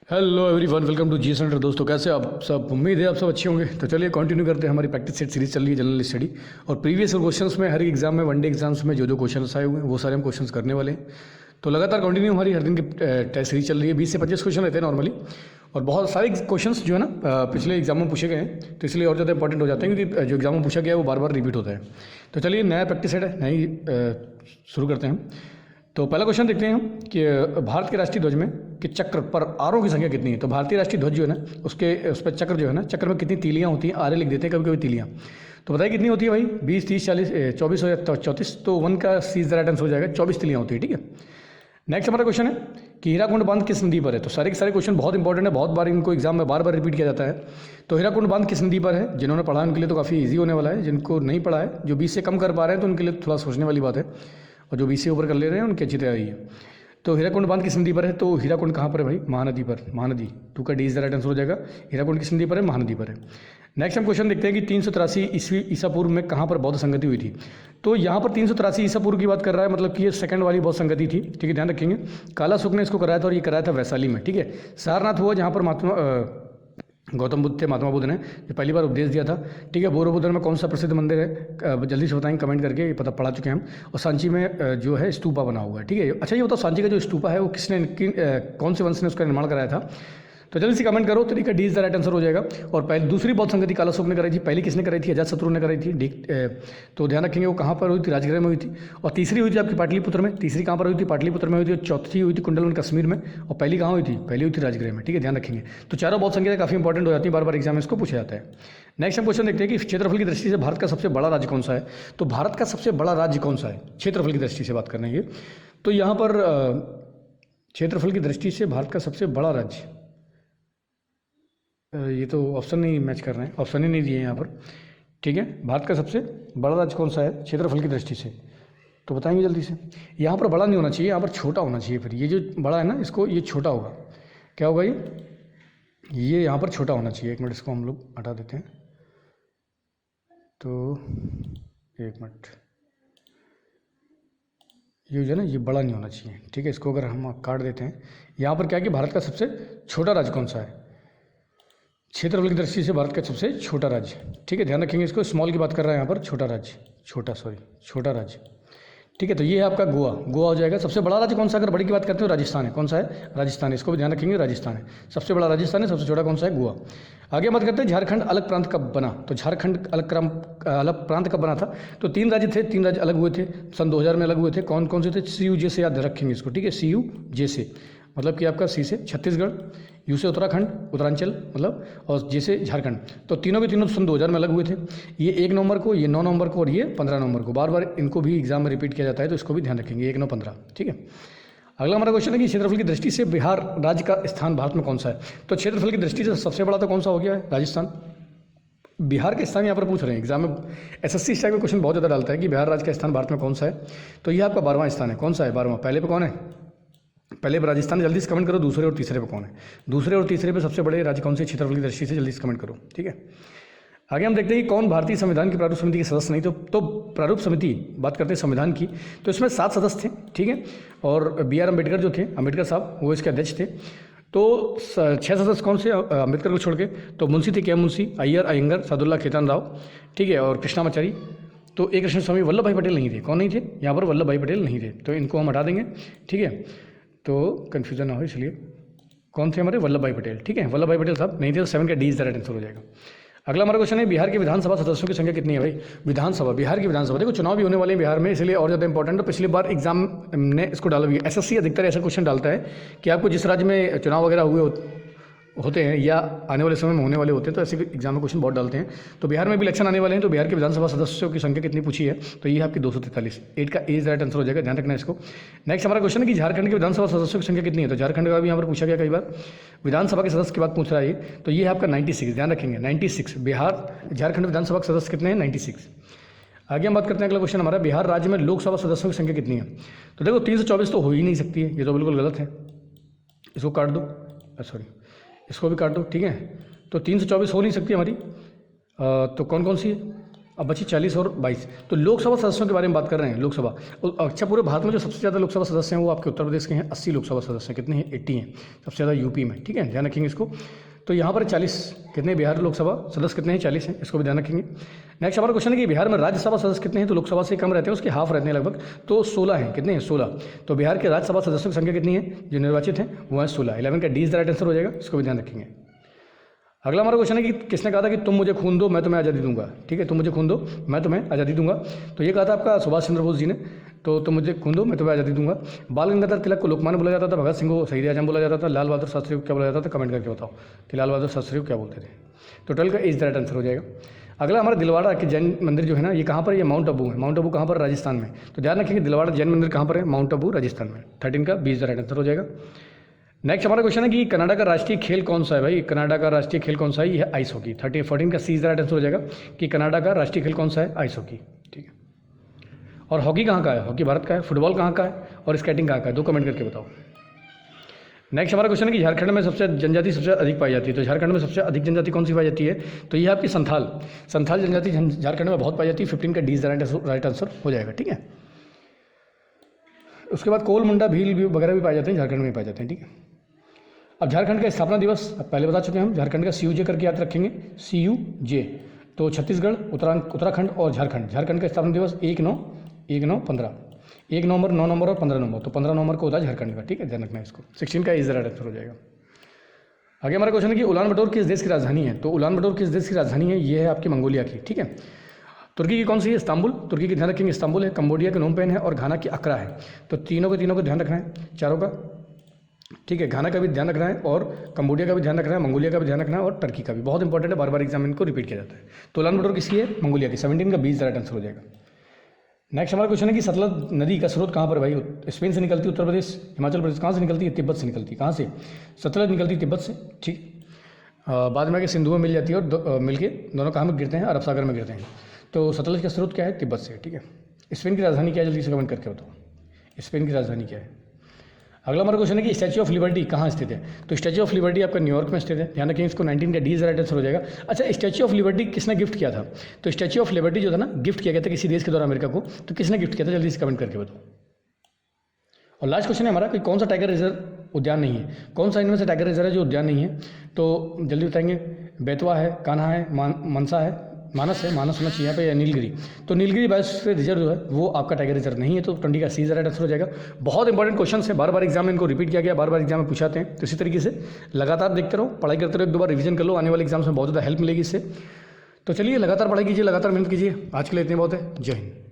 Hello everyone, welcome to G center. दोस्तों कैसे आप सब? उम्मीद है आप सब अच्छे होंगे। तो चलिए कंटिन्यू करते हैं। हमारी प्रैक्टिस सेट सीरीज चल रही है जनरल स्टडी, और प्रीवियस क्वेश्चंस में हर एक एग्जाम में, वनडे एग्जाम्स में जो जो क्वेश्चंस आए हुए हैं वो सारे हम क्वेश्चंस करने वाले हैं। तो लगातार कंटिन्यू हमारी हर दिन की टेस्ट सीरीज चल रही है। 20 से 25 क्वेश्चन रहते हैं नॉर्मली, और बहुत सारे क्वेश्चंस जो है ना पिछले एग्जाम में पूछे गए हैं, तो इसलिए और ज़्यादा इंपॉर्टेंट हो जाते हैं, क्योंकि जो एग्जाम में पूछा गया है वो बार बार रिपीट होता है। तो चलिए नया प्रैक्टिस सेट है, नई शुरू करते हैं। तो पहला क्वेश्चन देखते हैं हम कि भारत के राष्ट्रीय ध्वज में कि चक्र पर आरों की संख्या कितनी है। तो भारतीय राष्ट्रीय ध्वज जो है ना उस पर चक्र जो है ना, चक्र में कितनी तीलियां होती हैं, आरे लिख देते हैं कभी कभी तीलियां। तो बताइए कितनी होती है भाई? 20, 30, 40, 24 हो या 34। तो 1 का सी इज द राइट आंसर हो जाएगा। 24 तीलियां होती है। ठीक है, नेक्स्ट हमारा क्वेश्चन है कि हीराकुंड बांध किस नदी पर है। तो सारे के सारे क्वेश्चन बहुत इंपॉर्टेंट है, बहुत बार इनको एग्जाम में बार बार रिपीट किया जाता है। तो हीराकुंड बांध किस नदी पर है? जिन्होंने पढ़ा उनके लिए तो काफ़ी ईजी होने वाला है, जिनको नहीं पढ़ा है, जो 20 से कम कर पा रहे हैं, तो उनके लिए थोड़ा सोचने वाली बात है, और जो 20 से ऊपर कर ले रहे हैं उनकी अच्छी तैयारी है। तो हीराकुंड बांध किस नदी पर है? तो हीराकुंड कहाँ पर है भाई? महानदी पर। महानदी, 2 का D is the right answer हो जाएगा। हीराकुंड किस नदी पर है? महानदी पर है। नेक्स्ट हम क्वेश्चन देखते हैं कि 383 ईस्वी ईसा पूर्व में कहाँ पर बौद्ध संगति हुई थी। तो यहाँ पर 383 ईसा पूर्व की बात कर रहा है, मतलब कि ये सेकंड वाली बौद्ध संगति थी। ठीक है, ध्यान रखेंगे। काला सुख ने इसको कराया था, और ये कराया था वैशाली में। ठीक है, सारनाथ हुआ जहाँ पर महात्मा गौतम बुद्ध थे, महात्मा बुद्ध ने जो पहली बार उपदेश दिया था। ठीक है, बोरोबुदर में कौन सा प्रसिद्ध मंदिर है? जल्दी से बताएंगे कमेंट करके, ये पता पढ़ा चुके हैं हम। और सांची में जो है स्तूपा बना हुआ है। ठीक है, अच्छा ये बताओ सांची का जो स्तूपा है वो कौन से वंश ने उसका निर्माण कराया था? तो जल्दी से कमेंट करो। तरीका D is the right answer हो जाएगा। और पहले दूसरी बौद्ध संगति काला सुख ने कराई थी, पहली किसने कराई थी? अजातशत्रु ने कराई थी। तो ध्यान रखेंगे वो कहाँ पर हुई थी? राजगृह में हुई थी। और तीसरी हुई थी आपकी पाटलिपुत्र में। तीसरी कहाँ पर हुई थी? पाटलिपुत्र में हुई थी। और चौथी हुई थी कुंडलवन कश्मीर में। और पहली कहाँ हुई थी? पहली हुई थी राजगृह में। ठीक है, ध्यान रखेंगे। तो चारों बौद्ध संगति काफ़ी इंपॉर्टेंट हो जाती है, बार बार एग्जाम में इसको पूछा जाता है। नेक्स्ट हम क्वेश्चन देखते हैं कि क्षेत्रफल की दृष्टि से भारत का सबसे बड़ा राज्य कौन सा है। तो भारत का सबसे बड़ा राज्य कौन सा है? क्षेत्रफल की दृष्टि से बात कर रहे हैं ये। तो यहाँ पर क्षेत्रफल की दृष्टि से भारत का सबसे बड़ा राज्य, ये तो ऑप्शन नहीं मैच कर रहे हैं, ऑप्शन ही नहीं दिए यहाँ पर। ठीक है, भारत का सबसे बड़ा राज्य कौन सा है क्षेत्रफल की दृष्टि से? तो बताएंगे जल्दी से। यहाँ पर बड़ा नहीं होना चाहिए, यहाँ पर छोटा होना चाहिए। फिर ये जो बड़ा है ना, इसको ये छोटा होगा। क्या होगा ये यहाँ पर छोटा होना चाहिए। 1 मिनट, इसको हम लोग हटा देते हैं। तो 1 मिनट, ये जो है ना ये बड़ा नहीं होना चाहिए। ठीक है, इसको अगर हम काट देते हैं, यहाँ पर क्या है कि भारत का सबसे छोटा राज्य कौन सा है क्षेत्रफल की दृष्टि से? भारत का सबसे छोटा राज्य। ठीक है, ध्यान रखेंगे इसको। स्मॉल की बात कर रहा है यहाँ पर, छोटा राज्य, छोटा राज्य। ठीक है, तो ये है आपका गोवा। गोवा हो जाएगा। सबसे बड़ा राज्य कौन सा? अगर बड़ी की बात करते हो राजस्थान है। कौन सा है? राजस्थान है। इसको भी ध्यान रखेंगे, राजस्थान है सबसे बड़ा। राजस्थान है। सबसे छोटा कौन सा है? गोवा। आगे बात करते हैं झारखंड अलग प्रांत कब बना। तो झारखंड अलग प्रांत कब बना था? तो 3 राज्य थे, 3 राज्य अलग हुए थे, सन 2000 में अलग हुए थे। कौन कौन से थे? CUJ से याद रखेंगे इसको। ठीक है, CUJ से मतलब कि आपका सी से छत्तीसगढ़, यू से उत्तराखंड, उत्तरांचल मतलब, और जे से झारखंड। तो तीनों के तीनों सन 2000 में अलग हुए थे। ये 1 नवंबर को, ये 9 नवंबर को, और ये 15 नवंबर को। बार बार इनको भी एग्जाम में रिपीट किया जाता है, तो इसको भी ध्यान रखेंगे। 1, 9, 15। ठीक है, अगला हमारा क्वेश्चन है कि क्षेत्रफल की दृष्टि से बिहार राज्य का स्थान भारत में कौन सा है। तो क्षेत्रफल की दृष्टि से सबसे बड़ा तो कौन सा हो गया है? राजस्थान। बिहार के स्थान यहाँ पर पूछ रहे हैं एग्जाम में। SSC इस टाइप का क्वेश्चन बहुत ज़्यादा डालता है कि बिहार राज्य का स्थान भारत में कौन सा है। तो ये आपका 12वां स्थान है। कौन सा है? 12वां। पहले पे कौन है? पहले पे राजस्थान। जल्दी से कमेंट करो दूसरे और तीसरे पे कौन है। दूसरे और तीसरे पे सबसे बड़े राज्य कौन से क्षेत्रफल की दृष्टि से? जल्दी से कमेंट करो। ठीक है, आगे हम देखते हैं कि कौन भारतीय संविधान की प्रारूप समिति के सदस्य नहीं। तो प्रारूप समिति बात करते हैं संविधान की, तो इसमें 7 सदस्य थे। ठीक है, और BR अम्बेडकर जो थे, अम्बेडकर साहब, वो इसके अध्यक्ष थे। तो 6 सदस्य कौन से अम्बेडकर को छोड़ के? तो मुंशी थे, क्या मुंशी, अय्यर, अयंगर, सादुल्ला खेतान राव। ठीक है, और कृष्णामाचारी। तो एक कृष्ण स्वामी वल्लभ भाई पटेल नहीं थे। कौन नहीं थे यहाँ पर? वल्लभ भाई पटेल नहीं थे, तो इनको हम हटा देंगे। ठीक है, तो कन्फ्यूजन ना हो इसलिए। कौन थे हमारे? वल्लभ भाई पटेल। ठीक है, वल्लभ भाई पटेल साहब नहीं थे, तो 7 का D is the right answer हो जाएगा। अगला हमारा क्वेश्चन है बिहार के विधानसभा सदस्यों की संख्या कितनी है भाई? विधानसभा, बिहार की विधानसभा। देखो चुनाव भी होने वाले हैं बिहार में, इसलिए और ज़्यादा इंपॉर्टेंट है। पिछली बार एग्जाम ने इसको डाला भी है। SSC अधिकतर ऐसा क्वेश्चन डालता है कि आपको जिस राज्य में चुनाव वगैरह हुए होते हैं या आने वाले समय में होने वाले होते हैं, तो ऐसे एग्जाम में क्वेश्चन बहुत डालते हैं। तो बिहार में भी इलेक्शन आने वाले हैं, तो बिहार के विधानसभा सदस्यों की संख्या कितनी पूछी है? तो ये है आपकी 243। 8 का ए राइट आंसर हो जाएगा, ध्यान रखना इसको। नेक्स्ट हमारा क्वेश्चन है कि झारखंड के विधानसभा सदस्यों की संख्या कितनी है। तो झारखंड का भी यहाँ पर पूछा गया कई बार, विधानसभा के सदस्य की बात पूछ रहा है ये। तो ये है आपका 96, ध्यान रखेंगे 96। बिहार झारखंड विधानसभा के सदस्य कितने हैं? 96। आगे हम बात करते हैं अगला क्वेश्चन हमारा, बिहार राज्य में लोकसभा सदस्यों की संख्या कितनी है। तो देखो 324 तो हो ही नहीं सकती है, ये तो बिल्कुल गलत है। इसको काट दो, सॉरी इसको भी काट दो। ठीक है, तो 324 हो नहीं सकती हमारी। तो कौन कौन सी है? अब बची 40 और 22। तो लोकसभा सदस्यों के बारे में बात कर रहे हैं, लोकसभा। अच्छा, पूरे भारत में जो सबसे ज़्यादा लोकसभा सदस्य हैं वो आपके उत्तर प्रदेश के हैं, 80 लोकसभा सदस्य हैं। कितने हैं? 80 हैं। सबसे ज़्यादा यूपी में, ठीक है, ध्यान रखेंगे इसको। तो यहाँ पर 40 कितने बिहार लोकसभा सदस्य कितने हैं? 40 हैं, इसको भी ध्यान रखेंगे। नेक्स्ट हमारा क्वेश्चन है कि बिहार में राज्यसभा सदस्य कितने हैं? तो लोकसभा से कम रहते हैं, उसके हाफ रहते हैं लगभग, तो 16 हैं। कितने हैं? 16। तो बिहार के राज्यसभा सदस्यों की संख्या कितनी है जो निर्वाचित हैं? वो है 16। 11 का D is the right answer हो जाएगा, इसको भी ध्यान रखेंगे। अगला हमारा क्वेश्चन है कि किसने कहा था कि तुम मुझे खून दो मैं तुम्हें आज़ादी दूंगा, ठीक है, तुम मुझे खून दो मैं तुम्हें आज़ादी दूंगा। तो ये कहा था आपका सुभाष चंद्र बोस जी ने। तो तुम मुझे खून दो मैं तुम्हें आज़ादी दूंगा। बाल गंगाधर तिलक को लोकमान्य बोला जाता था, भगत सिंह को शहीद आजम बोला जाता था, लाल बहादुर शास्त्री को क्या बोला जाता था? कमेंट करके बताओ कि लाल बहादुर शास्त्री को क्या बोलते थे। तो 12 का इज द राइट आंसर हो जाएगा। अगला हमारा दिलवाड़ा के जैन मंदिर जो है ना, ये कहाँ पर? ये माउंट आबू है। माउंट आबू कहाँ पर? राजस्थान में। तो ध्यान रखेंगे दिलवाड़ा जैन मंदिर कहाँ पर है? माउंट आबू राजस्थान में। 13 का B is the right answer हो जाएगा। नेक्स्ट हमारा क्वेश्चन है कि कनाडा का राष्ट्रीय खेल कौन सा है भाई? कनाडा का राष्ट्रीय खेल कौन सा है? ये आइस हॉकी। 14 का सी इज द राइट आंसर हो जाएगा कि कनाडा का राष्ट्रीय खेल कौन सा है? आइस हॉकी, ठीक है। और हॉकी कहाँ का है? हॉकी भारत का है। फुटबॉल कहाँ का है? और स्केटिंग कहाँ का है? 2 कमेंट करके बताओ। नेक्स्ट हमारा क्वेश्चन है कि झारखंड में सबसे जनजाति सबसे अधिक पाई जाती है। तो झारखंड में सबसे अधिक जनजाति कौन सी पाई जाती है? तो ये आपकी संथाल जनजाति झारखंड में बहुत पाई जाती है। 15 का D is the right answer हो जाएगा, ठीक है। उसके बाद कोल, मुंडा, भील भी वगैरह भी पाए जाते हैं, झारखंड में पाए जाते हैं, ठीक है। अब झारखंड का स्थापना दिवस पहले बता चुके हैं हम, झारखंड का CUJ करके याद रखेंगे, CUJ। तो छत्तीसगढ़, उत्तराखंड और झारखंड का स्थापना दिवस 1/9/15, 1 नवंबर, 9 नवंबर और 15 नवंबर। तो 15 नवंबर को होता है झारखंड का, ठीक है, ध्यान रखना है इसको। 16 का इज द राइट आंसर हो जाएगा। आगे हमारा क्वेश्चन है कि उलान बटोर किस देश की राजधानी है? तो उलान बटोर किस देश की राजधानी है? ये है आपकी मंगोलिया की, ठीक है। तुर्की की कौन सी है? इस्तांबुल। तुर्की की ध्यान रखेंगे, इस्तांबुल है। कंबोडिया के नोम पेन है और घाना की अक्रा है। तो तीनों को ध्यान रखना है, चारों का, ठीक है। घाना का भी ध्यान रखना है और कंबोडिया का भी ध्यान रखना है, मंगोलिया का भी ध्यान रखना है और टर्की का भी। बहुत इंपॉर्टेंट है, बार बार एग्जाम इनको रिपीट किया जाता है। तो उलान बटोर किसकी है? मंगोलिया की। 17 का 20 राइट आंसर हो जाएगा। नेक्स्ट हमारा क्वेश्चन है कि सतलज नदी का स्रोत कहाँ पर भाई? स्पेन से निकलती है, उत्तर प्रदेश, हिमाचल प्रदेश। कहाँ से निकलती है? तिब्बत से निकलती है। कहाँ से? सतलज निकलती है तिब्बत से, ठीक। बाद में आगे सिंधु में मिल जाती है और मिलके दोनों कहाँ में गिरते हैं? अरब सागर में गिरते हैं। तो सतलज का स्रोत क्या है? तिब्बत से, ठीक है। स्पेन की राजधानी क्या है? जल्दी से कमेंट करके बताओ, स्पेन की राजधानी क्या है। अगला हमारा क्वेश्चन है कि स्टैच्यू ऑफ लिबर्टी कहाँ स्थित है? तो स्टैच्यू ऑफ लिबर्टी आपका न्यूयॉर्क में स्थित है, ध्यान रखें इसको। 19 का डी इज राइट आंसर हो जाएगा। अच्छा, स्टैच्यू ऑफ लिबर्टी किसने गिफ्ट किया था? तो स्टैच्यू ऑफ लिबर्टी जो था ना, गिफ्ट किया गया था किसी देश के द्वारा अमेरिका को। तो किसने गिफ्ट किया था? जल्दी से कमेंट करके बताओ। और लास्ट क्वेश्चन है हमारा कि कौन सा टाइगर रिजर्व उद्यान नहीं है? कौन सा इनमें से टाइगर रिजर्व है जो उद्यान नहीं है? तो जल्दी बताएंगे। बेतवा है, कान्हा है, मनसा है, मानस होना चाहिए यहाँ पे, या नीलगिरी। तो नीलगिरी बायोस्फीयर रिजर्व जो है वो आपका टाइगर रिजर्व नहीं है। तो 20 का सी राइट आंसर हो जाएगा। बहुत इंपॉर्टेंट क्वेश्चन है, बार बार एग्जाम में इनको रिपीट किया गया, बार बार एग्जाम में पूछाते हैं। तो इसी तरीके से लगातार देखते रहो, पढ़ाई करते रहो, 1-2 बार रिवीजन कर लो, आने वाले एग्जाम्स में बहुत ज़्यादा हेल्प मिलेगी इससे। तो चलिए लगातार पढ़ाई कीजिए, लगातार मेहनत कीजिए। आज के लिए इतने बहुत है। जय हिंद।